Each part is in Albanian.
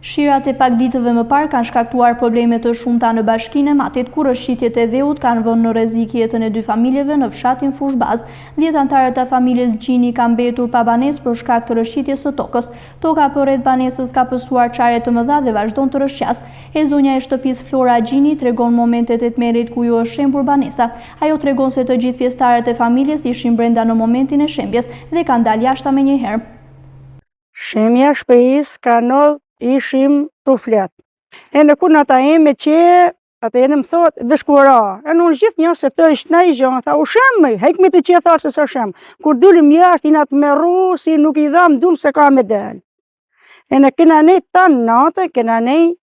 Shirat e pak ditëve më parë kanë shkaktuar probleme të shumta në bashkinë e Matit, ku rrëshqitjet e dheut kanë vënë në rrezik jetën e dy familjeve në fshatin Fushbaz. 10 anëtarë të familjes Gjini kanë mbetur pa banesë për shkak të rrëshqitjes së tokës. Toka përreth banesës ka pësuar çare të mëdha dhe vazhdon të rrëshqas. E zonja e shtëpisë Flora Gjini tregon momentet e tmerrit ku ju është shembur banesa. Ajo tregon se të gjithë pjesëtarët e familjes ishin brenda në momentin e shembjes dhe kanë dalë jashta menjëherë. Shemja shtëpisë ka ndodhur ishim të flet. E në kur në ta eme që atë e në më thot dhe shkuara. E në gjithë një se të ishtë na i gjonë, tha u shemë, hejkme të që tharë se së shemë. Kur dullim jashtë, i në të meru, si nuk i dhamë dullë se ka me del. E në kena nej të natë, kena nej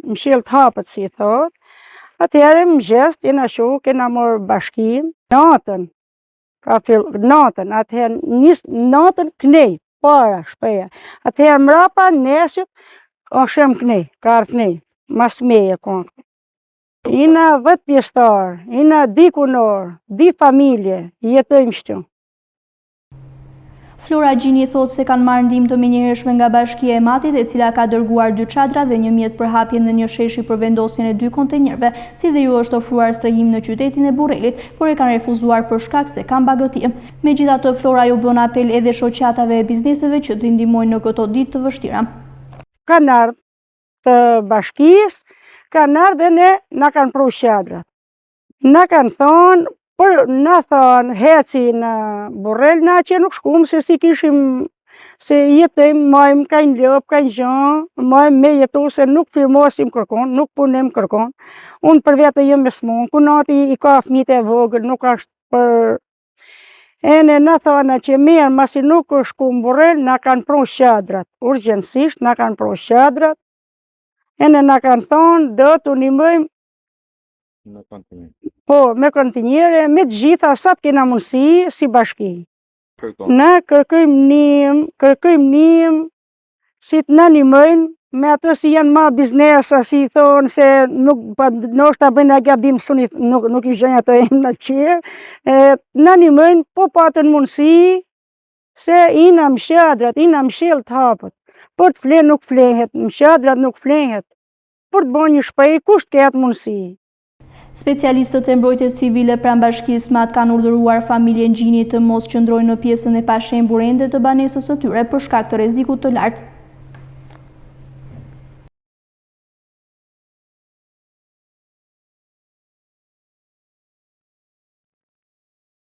më shilë të hapët, si thot. Atëherë më gjest, i në shu, kena morë bashkim, natën, atëherë natën knej. Para shpeja. Atëherë mrapa nesët, o shem kënej, karë kënej, mas meje konë. Ina 10 pjestarë, ina 10 kunorë, 10 familje, jetojmë shtu. Flora Gjini thot se kanë marrë ndihmë të menjëhershme nga Bashkia e Matit, e cila ka dërguar 2 çadra dhe një mjet për hapjen dhe një sheshi për vendosjen e 2 kontenjerve, si dhe ju është ofruar strehim në qytetin e Burrelit, por e kanë refuzuar për shkak se kanë bagëtie. Megjithatë, Flora ju bën apel edhe shoqatave e bizneseve që të ndihmojnë në këto ditë të vështira. Kanë ardhur të bashkisë, kanë ardhur dhe na kanë pru çadrat. Na kanë thonë por në thonë, heci në Burrel, na që nuk shkum, se si kishim, se jetëm, majmë kajnë lëpë, kajnë gjënë, majmë me jetu, se nuk firmosim kërkon, nuk punim kërkon. Unë për vete jëmë me smonë, kunati i ka fmite e vogël, nuk ashtë për... Ene në thonë që mirë, masi nuk shkum Burrel, na kanë pru çadrat, urgjensisht, na kanë pru çadrat. Ene na kanë thonë, do të unimojmë me kontinjere, me të gjitha, sa të kena mundësi, si bashki. Ne kërkojmë njëm, si të në njëmëjnë, me ato si janë ma biznesa, si thonë, se nuk ta bëjnë a gabim, nuk i zhenja të emë në qërë, në njëmëjnë, po patën mundësi, se ina më çadrat, ina më shilë të hapët, për të flenë nuk flehet, më çadrat nuk flehet, për të bëjnë një shpej, kusht ketë mundësi. Specialistët e mbrojtjes civile pranë Bashkisë Mat kanë urdhëruar familjen Gjini të mos qëndrojnë në pjesën e pashembur ende të banesës së tyre për shkak të rrezikut të lartë.